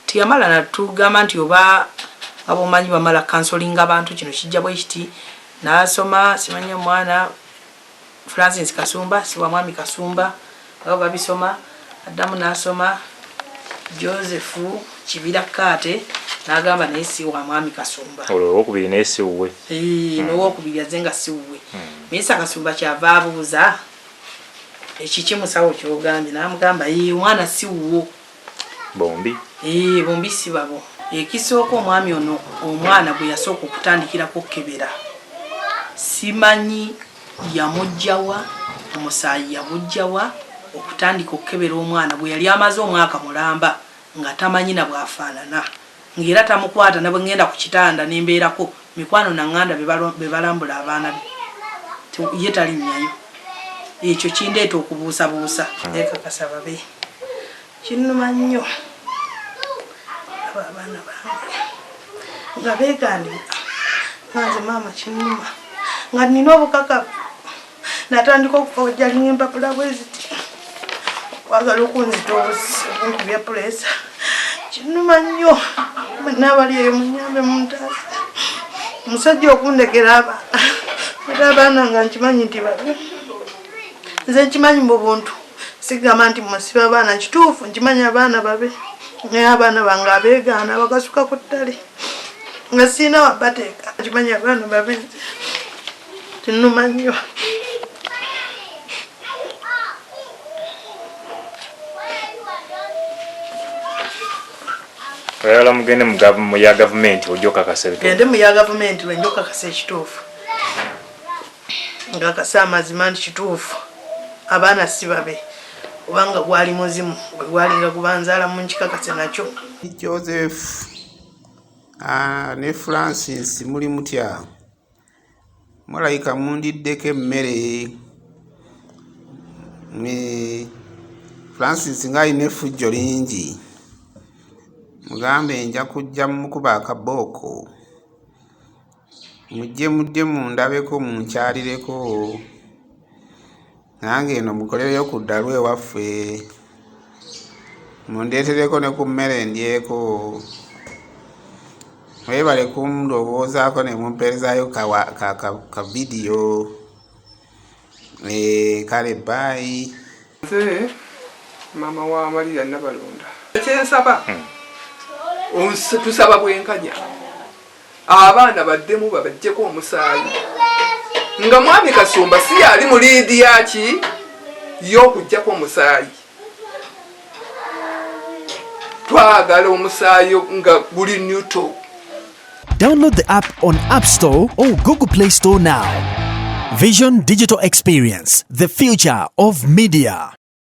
tiyamala natugamba nti oba abomanyi bamala counseling abantu kino kijja bwe kiti nasoma simanyi omwana Francis Kasumba siwa mwami Kasumba abo babisoma addamu nasoma Joseph Kibira Kate nagamba naye siwa mwami Kasumba olwokubiri naye si wuwe n'owokubiri azenga si wuwe Misa Kasumba kyava abuuza ekiki musawo kyogambye namugamba omwana si wuwo bombi bombi si babo ekisooka omwami ono omwana bwe yasooka okutandikirako okukebera simanyi yamugjawa omusaayi yamugjawa okutandika okukebera omwana bwe yali amaze omwaka mulamba nga tamanyi na bwafaanana ng'era tamukwata na bwe ngenda ku kitanda nembeerako mikwano naŋŋanda be balambula abaana be ye talinnyayo ekyo kindeeta okubuusabuusa ekakasa babe kinnuma nnyo abaana bange nga beegandika nanze maama kinnuma nga nina obukakafu natandika okujalinga empapula bwe ziti okwagala okunzita obunkubya pulesa kinnuma nnyo naabali eyo munyambe muntaasa omusajja okundekera abaana era abaana nga nkimanyi nti babe nze nkimanyi mu buntu sigamba nti musiba abaana kituufu nkimanyi abaana babe naye abaana bange abeegaana bagasuka ku ttale nga siina wabateeka nkimanyi abaana babe kinnuma nnyo oyagala mugende mu ya gavumenti ojja okakasa ebituufu gende mu ya gavumenti lwenja okakasa ekituufu ngakasa amazima nti kituufu abaana si babe obanga gwali muzimu bwe gwali nga gubanzaala mu nkikakase nakyo Joseph ne Francis muli mutya mulabika mundiddeko emmere Francis ng'alina effujjo lingi mugambe nja kujja mukuba akabooko mujje mundabeko munkyalireko nange eno mukolereyo ku ddalu ewaffe mundeetereko ne ku mmere ndyeko mwebale kumulowoozaako ne mumpeerezaayo ka vidiyo kale baayi. Nze maama wa Maria Nabalonda kyensaba tusaba bwenkanya abaana baddemu babajjeko omusaayi nga mwami Kasumba si yali mu liidi yaki y'okujjako omusaayi twagala omusaayi nga guli neutral. Download the app on App Store or Google Play Store now. Vision Digital Experience, the future of media.